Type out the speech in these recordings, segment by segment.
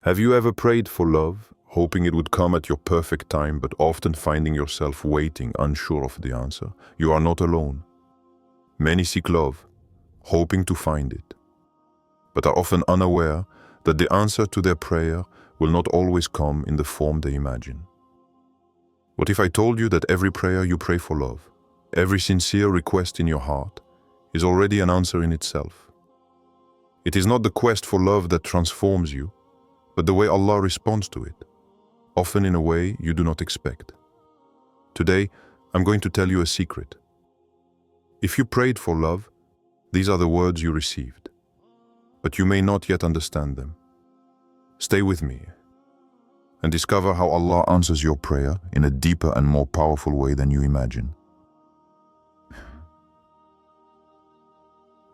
Have you ever prayed for love, hoping it would come at your perfect time, but often finding yourself waiting, unsure of the answer? You are not alone. Many seek love, hoping to find it, but are often unaware that the answer to their prayer will not always come in the form they imagine. What if I told you that every prayer you pray for love, every sincere request in your heart, is already an answer in itself? It is not the quest for love that transforms you, but the way Allah responds to it, often in a way you do not expect. Today, I'm going to tell you a secret. If you prayed for love, these are the words you received, but you may not yet understand them. Stay with me and discover how Allah answers your prayer in a deeper and more powerful way than you imagine.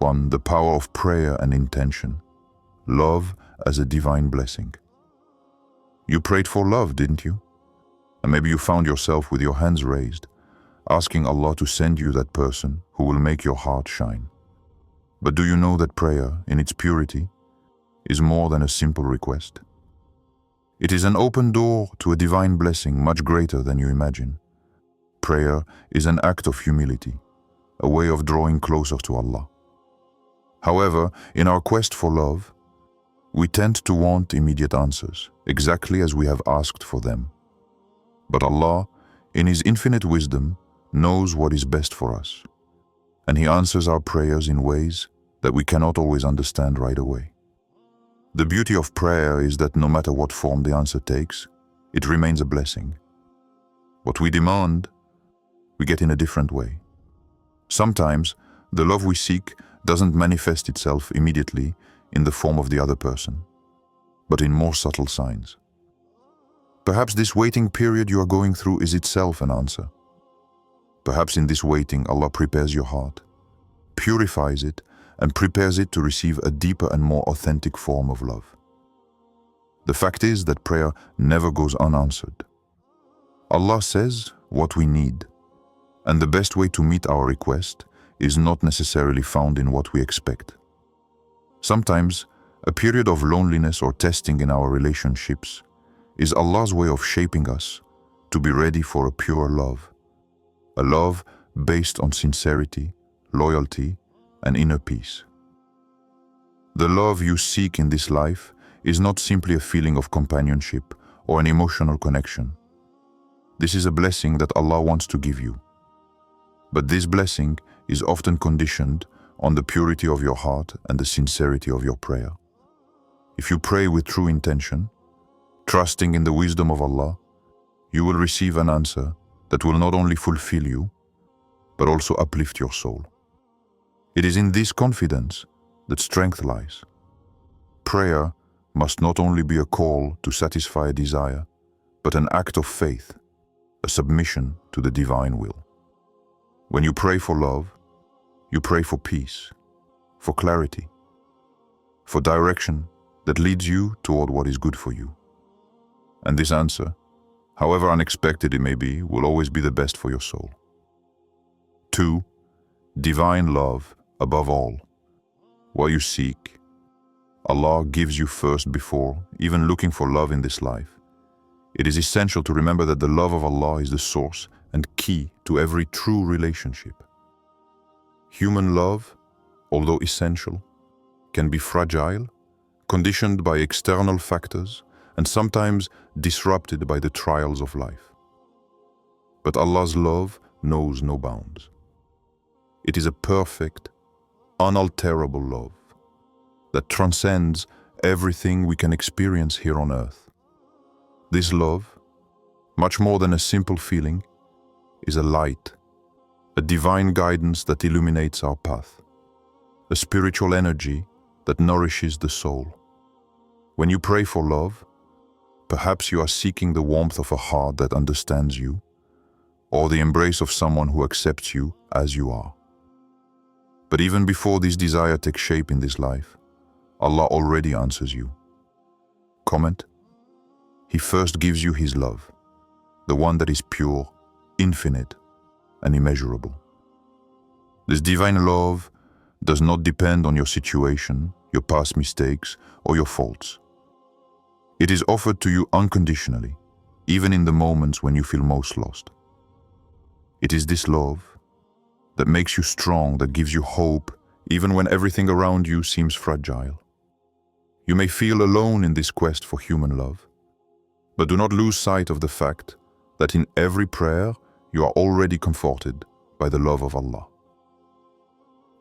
1. The power of prayer and intention. Love as a divine blessing. You prayed for love, didn't you? And maybe you found yourself with your hands raised, asking Allah to send you that person who will make your heart shine. But do you know that prayer, in its purity, is more than a simple request? It is an open door to a divine blessing much greater than you imagine. Prayer is an act of humility, a way of drawing closer to Allah. However, in our quest for love, we tend to want immediate answers, exactly as we have asked for them. But Allah, in His infinite wisdom, knows what is best for us, and He answers our prayers in ways that we cannot always understand right away. The beauty of prayer is that no matter what form the answer takes, it remains a blessing. What we demand, we get in a different way. Sometimes, the love we seek doesn't manifest itself immediately in the form of the other person, but in more subtle signs. Perhaps this waiting period you are going through is itself an answer. Perhaps in this waiting, Allah prepares your heart, purifies it, and prepares it to receive a deeper and more authentic form of love. The fact is that prayer never goes unanswered. Allah says what we need, and the best way to meet our request is not necessarily found in what we expect. Sometimes, a period of loneliness or testing in our relationships is Allah's way of shaping us to be ready for a pure love, a love based on sincerity, loyalty, and inner peace. The love you seek in this life is not simply a feeling of companionship or an emotional connection. This is a blessing that Allah wants to give you. But this blessing is often conditioned on the purity of your heart and the sincerity of your prayer. If you pray with true intention, trusting in the wisdom of Allah, you will receive an answer that will not only fulfill you, but also uplift your soul. It is in this confidence that strength lies. Prayer must not only be a call to satisfy a desire, but an act of faith, a submission to the divine will. When you pray for love, you pray for peace, for clarity, for direction that leads you toward what is good for you. And this answer, however unexpected it may be, will always be the best for your soul. 2. Divine love above all. What you seek, Allah gives you first before even looking for love in this life. It is essential to remember that the love of Allah is the source and key to every true relationship. Human love, although essential, can be fragile, conditioned by external factors, and sometimes disrupted by the trials of life. But Allah's love knows no bounds. It is a perfect, unalterable love that transcends everything we can experience here on earth. This love, much more than a simple feeling, is a light, a divine guidance that illuminates our path, a spiritual energy that nourishes the soul. When you pray for love, perhaps you are seeking the warmth of a heart that understands you, or the embrace of someone who accepts you as you are. But even before this desire takes shape in this life, Allah already answers you. Comment: He first gives you His love, the one that is pure, infinite, and immeasurable. This divine love does not depend on your situation, your past mistakes, or your faults. It is offered to you unconditionally, even in the moments when you feel most lost. It is this love that makes you strong, that gives you hope, even when everything around you seems fragile. You may feel alone in this quest for human love, but do not lose sight of the fact that in every prayer you are already comforted by the love of Allah.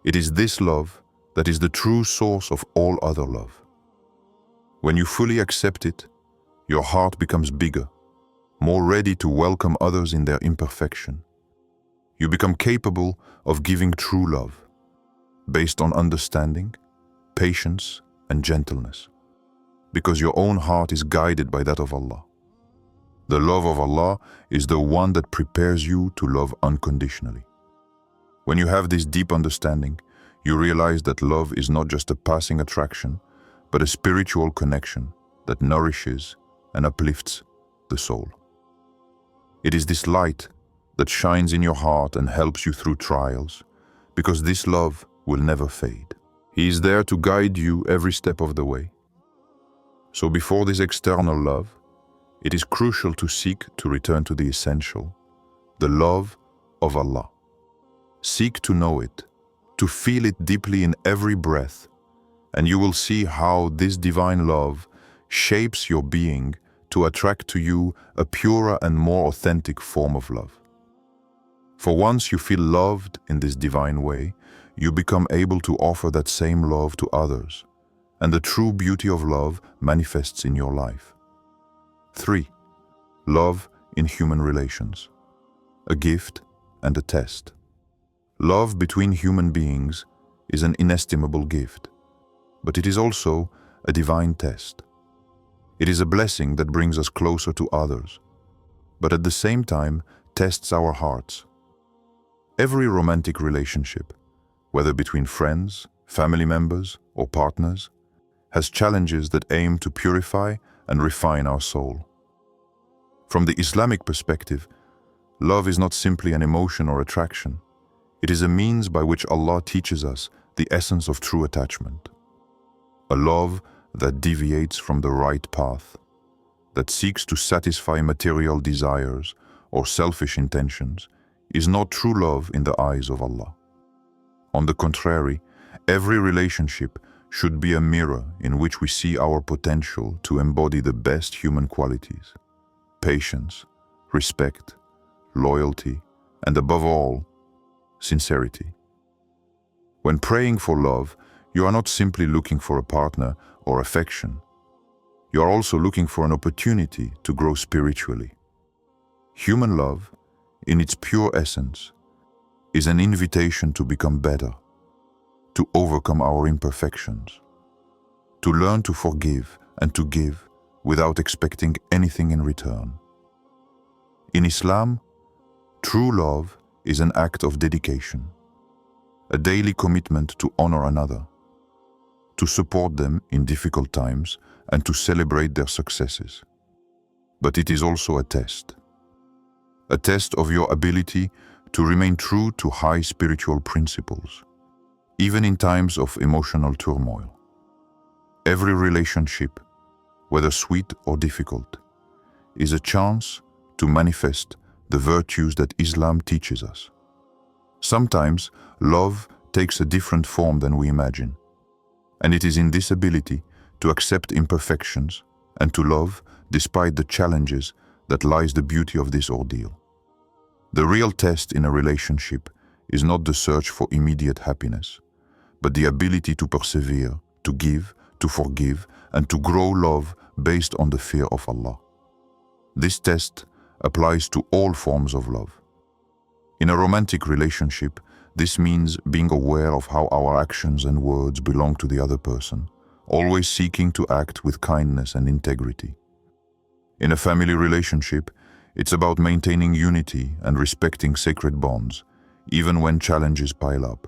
It is this love that is the true source of all other love. When you fully accept it, your heart becomes bigger, more ready to welcome others in their imperfection. You become capable of giving true love, based on understanding, patience, and gentleness, because your own heart is guided by that of Allah. The love of Allah is the one that prepares you to love unconditionally. When you have this deep understanding, you realize that love is not just a passing attraction, but a spiritual connection that nourishes and uplifts the soul. It is this light that shines in your heart and helps you through trials, because this love will never fade. He is there to guide you every step of the way. So before this external love, it is crucial to seek to return to the essential, the love of Allah. Seek to know it, to feel it deeply in every breath, and you will see how this divine love shapes your being to attract to you a purer and more authentic form of love. For once you feel loved in this divine way, you become able to offer that same love to others, and the true beauty of love manifests in your life. 3. Love in human relations. A gift and a test. Love between human beings is an inestimable gift, but it is also a divine test. It is a blessing that brings us closer to others, but at the same time tests our hearts. Every romantic relationship, whether between friends, family members, or partners, has challenges that aim to purify and refine our soul. From the Islamic perspective, love is not simply an emotion or attraction. It is a means by which Allah teaches us the essence of true attachment. A love that deviates from the right path, that seeks to satisfy material desires or selfish intentions, is not true love in the eyes of Allah. On the contrary, every relationship should be a mirror in which we see our potential to embody the best human qualities: patience, respect, loyalty, and above all, sincerity. When praying for love, you are not simply looking for a partner or affection. You are also looking for an opportunity to grow spiritually. Human love, in its pure essence, is an invitation to become better, to overcome our imperfections, to learn to forgive and to give without expecting anything in return. In Islam, true love is an act of dedication, a daily commitment to honor another, to support them in difficult times and to celebrate their successes. But it is also a test of your ability to remain true to high spiritual principles, even in times of emotional turmoil. Every relationship, whether sweet or difficult, is a chance to manifest the virtues that Islam teaches us. Sometimes love takes a different form than we imagine, and it is in this ability to accept imperfections and to love despite the challenges that lies the beauty of this ordeal. The real test in a relationship is not the search for immediate happiness, but the ability to persevere, to give, to forgive, and to grow love based on the fear of Allah. This test applies to all forms of love. In a romantic relationship, this means being aware of how our actions and words belong to the other person, always seeking to act with kindness and integrity. In a family relationship, it's about maintaining unity and respecting sacred bonds, even when challenges pile up.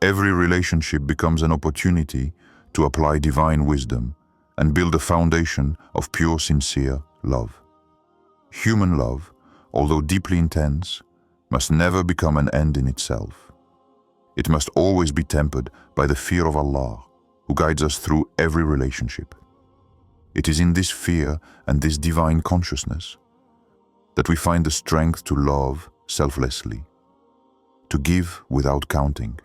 Every relationship becomes an opportunity to apply divine wisdom and build a foundation of pure, sincere love. Human love, although deeply intense, must never become an end in itself. It must always be tempered by the fear of Allah, who guides us through every relationship. It is in this fear and this divine consciousness that we find the strength to love selflessly, to give without counting,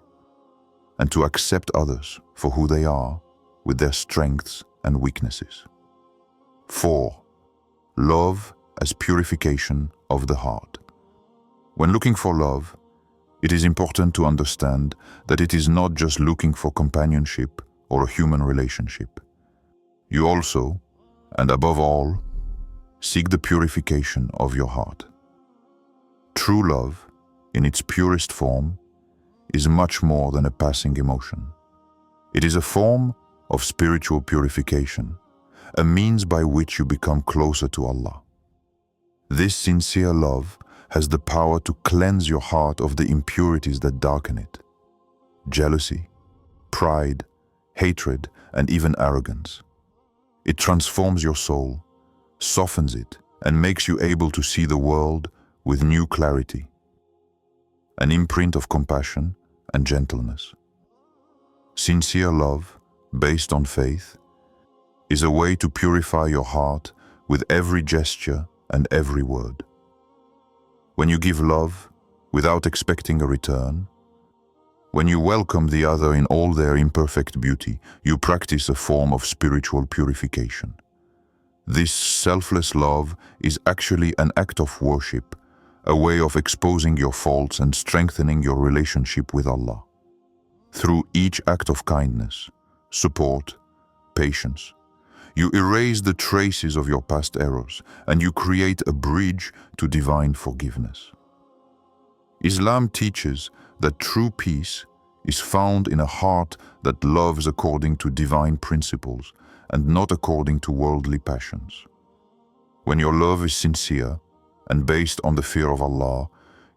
and to accept others for who they are with their strengths and weaknesses. 4. Love as purification of the heart. When looking for love, it is important to understand that it is not just looking for companionship or a human relationship. You also, and above all, seek the purification of your heart. True love, in its purest form, is much more than a passing emotion. It is a form of spiritual purification, a means by which you become closer to Allah. This sincere love has the power to cleanse your heart of the impurities that darken it: jealousy, pride, hatred, and even arrogance. It transforms your soul, softens it, and makes you able to see the world with new clarity, an imprint of compassion and gentleness. Sincere love, based on faith, is a way to purify your heart with every gesture and every word. When you give love without expecting a return, when you welcome the other in all their imperfect beauty, you practice a form of spiritual purification. This selfless love is actually an act of worship, a way of exposing your faults and strengthening your relationship with Allah. Through each act of kindness, support, patience, you erase the traces of your past errors and you create a bridge to divine forgiveness. Islam teaches that true peace is found in a heart that loves according to divine principles and not according to worldly passions. When your love is sincere and based on the fear of Allah,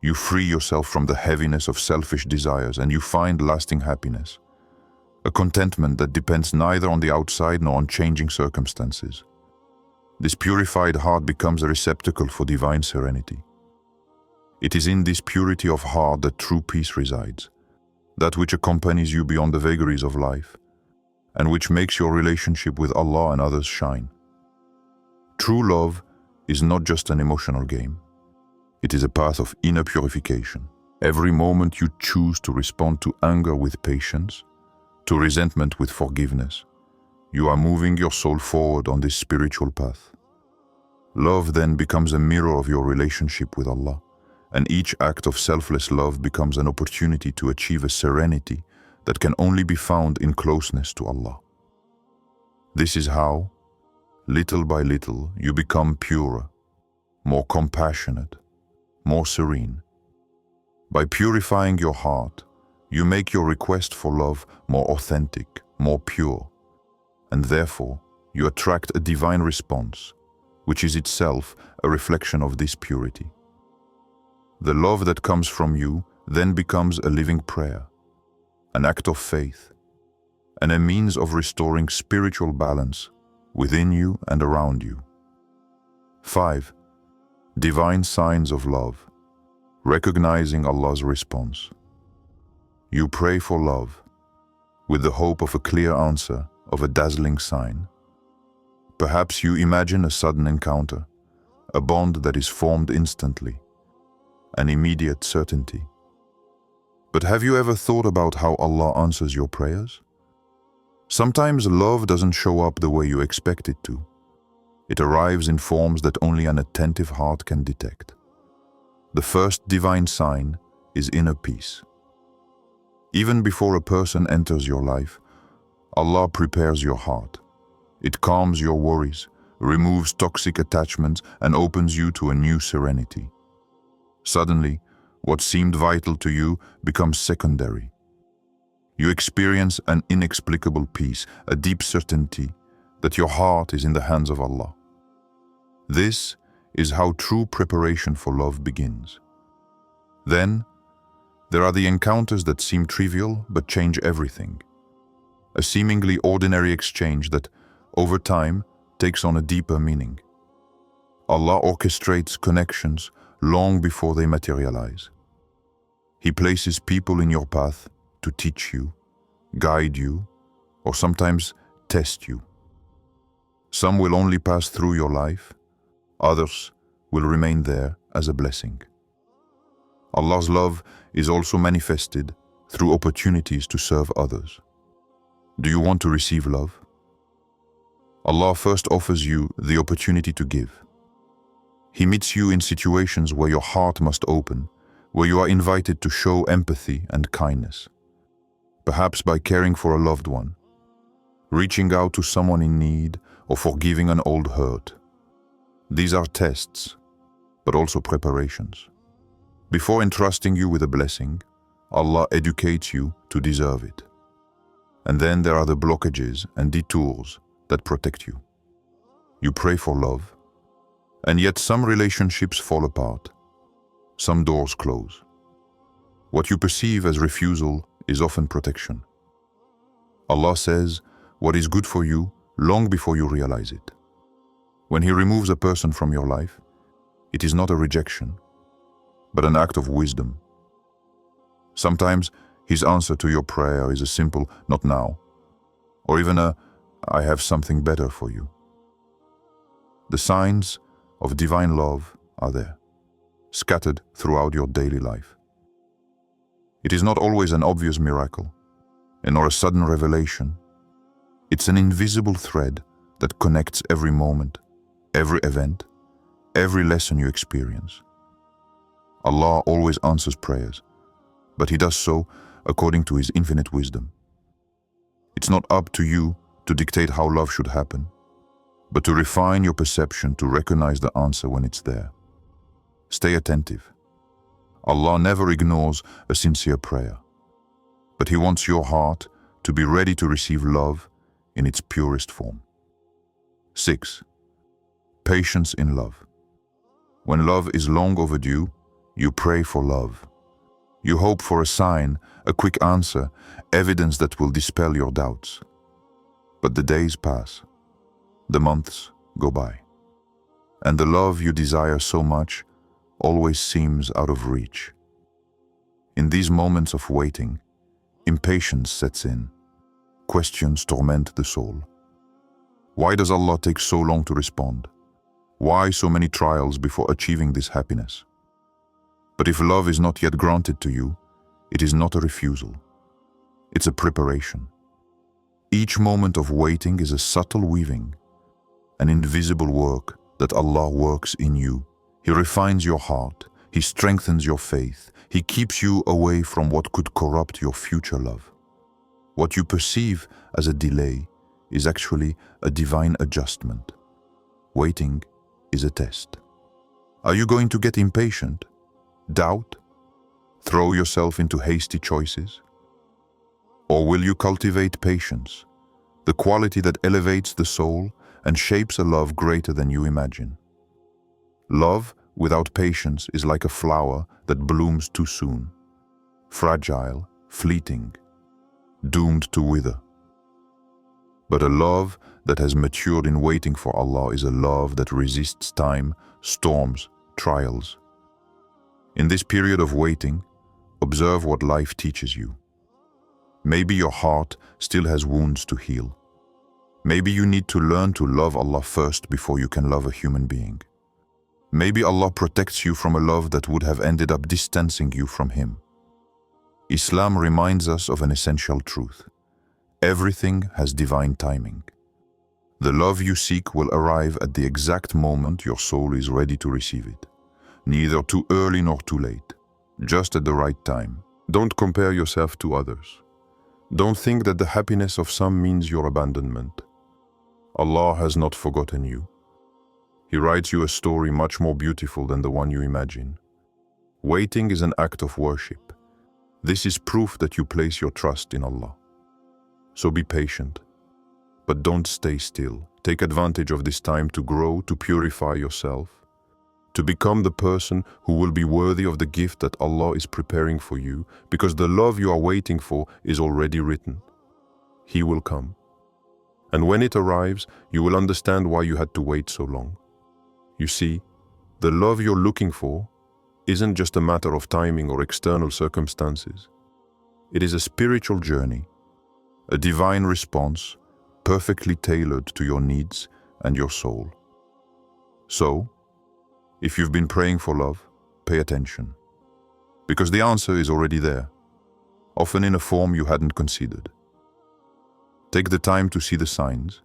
you free yourself from the heaviness of selfish desires and you find lasting happiness, a contentment that depends neither on the outside nor on changing circumstances. This purified heart becomes a receptacle for divine serenity. It is in this purity of heart that true peace resides, that which accompanies you beyond the vagaries of life, and which makes your relationship with Allah and others shine. True love is not just an emotional game. It is a path of inner purification. Every moment you choose to respond to anger with patience, to resentment with forgiveness, you are moving your soul forward on this spiritual path. Love then becomes a mirror of your relationship with Allah, and each act of selfless love becomes an opportunity to achieve a serenity that can only be found in closeness to Allah. This is how, little by little, you become purer, more compassionate, more serene. By purifying your heart, you make your request for love more authentic, more pure, and therefore you attract a divine response, which is itself a reflection of this purity. The love that comes from you then becomes a living prayer, an act of faith, and a means of restoring spiritual balance within you and around you. 5. Divine signs of love, recognizing Allah's response. You pray for love, with the hope of a clear answer, of a dazzling sign. Perhaps you imagine a sudden encounter, a bond that is formed instantly, an immediate certainty. But have you ever thought about how Allah answers your prayers? Sometimes love doesn't show up the way you expect it to. It arrives in forms that only an attentive heart can detect. The first divine sign is inner peace. Even before a person enters your life, Allah prepares your heart. It calms your worries, removes toxic attachments, and opens you to a new serenity. Suddenly, what seemed vital to you becomes secondary. You experience an inexplicable peace, a deep certainty that your heart is in the hands of Allah. This is how true preparation for love begins. Then, there are the encounters that seem trivial but change everything. A seemingly ordinary exchange that, over time, takes on a deeper meaning. Allah orchestrates connections long before they materialize. He places people in your path to teach you, guide you, or sometimes test you. Some will only pass through your life, others will remain there as a blessing. Allah's love is also manifested through opportunities to serve others. Do you want to receive love? Allah first offers you the opportunity to give. He meets you in situations where your heart must open, where you are invited to show empathy and kindness. Perhaps by caring for a loved one, reaching out to someone in need, or forgiving an old hurt. These are tests, but also preparations. Before entrusting you with a blessing, Allah educates you to deserve it. And then there are the blockages and detours that protect you. You pray for love, and yet some relationships fall apart. Some doors close. What you perceive as refusal is often protection. Allah says what is good for you long before you realize it. When He removes a person from your life, it is not a rejection, but an act of wisdom. Sometimes His answer to your prayer is a simple "not now," or even a "I have something better for you." The signs of divine love are there, scattered throughout your daily life. It is not always an obvious miracle, nor a sudden revelation. It's an invisible thread that connects every moment, every event, every lesson you experience. Allah always answers prayers, but He does so according to His infinite wisdom. It's not up to you to dictate how love should happen, but to refine your perception to recognize the answer when it's there. Stay attentive. Allah never ignores a sincere prayer, but He wants your heart to be ready to receive love in its purest form. 6. Patience in love. When love is long overdue, you pray for love. You hope for a sign, a quick answer, evidence that will dispel your doubts. But the days pass, the months go by, and the love you desire so much always seems out of reach. In these moments of waiting, impatience sets in. Questions torment the soul. Why does Allah take so long to respond? Why so many trials before achieving this happiness? But if love is not yet granted to you, it is not a refusal. It's a preparation. Each moment of waiting is a subtle weaving, an invisible work that Allah works in you. He refines your heart, He strengthens your faith, He keeps you away from what could corrupt your future love. What you perceive as a delay is actually a divine adjustment. Waiting is a test. Are you going to get impatient, doubt, throw yourself into hasty choices? Or will you cultivate patience, the quality that elevates the soul and shapes a love greater than you imagine? Love without patience is like a flower that blooms too soon, fragile, fleeting, doomed to wither. But a love that has matured in waiting for Allah is a love that resists time, storms, trials. In this period of waiting, observe what life teaches you. Maybe your heart still has wounds to heal. Maybe you need to learn to love Allah first before you can love a human being. Maybe Allah protects you from a love that would have ended up distancing you from Him. Islam reminds us of an essential truth. Everything has divine timing. The love you seek will arrive at the exact moment your soul is ready to receive it. Neither too early nor too late, just at the right time. Don't compare yourself to others. Don't think that the happiness of some means your abandonment. Allah has not forgotten you. He writes you a story much more beautiful than the one you imagine. Waiting is an act of worship. This is proof that you place your trust in Allah. So be patient, but don't stay still. Take advantage of this time to grow, to purify yourself, to become the person who will be worthy of the gift that Allah is preparing for you, because the love you are waiting for is already written. He will come. And when it arrives, you will understand why you had to wait so long. You see, the love you're looking for isn't just a matter of timing or external circumstances. It is a spiritual journey, a divine response, perfectly tailored to your needs, and your soul. So, if you've been praying for love, pay attention. Because the answer is already there, often in a form you hadn't considered. Take the time to see the signs.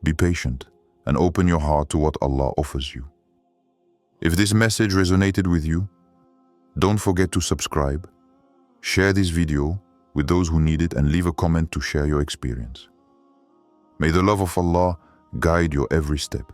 Be patient and open your heart to what Allah offers you. If this message resonated with you, don't forget to subscribe, share this video with those who need it, and leave a comment to share your experience. May the love of Allah guide your every step.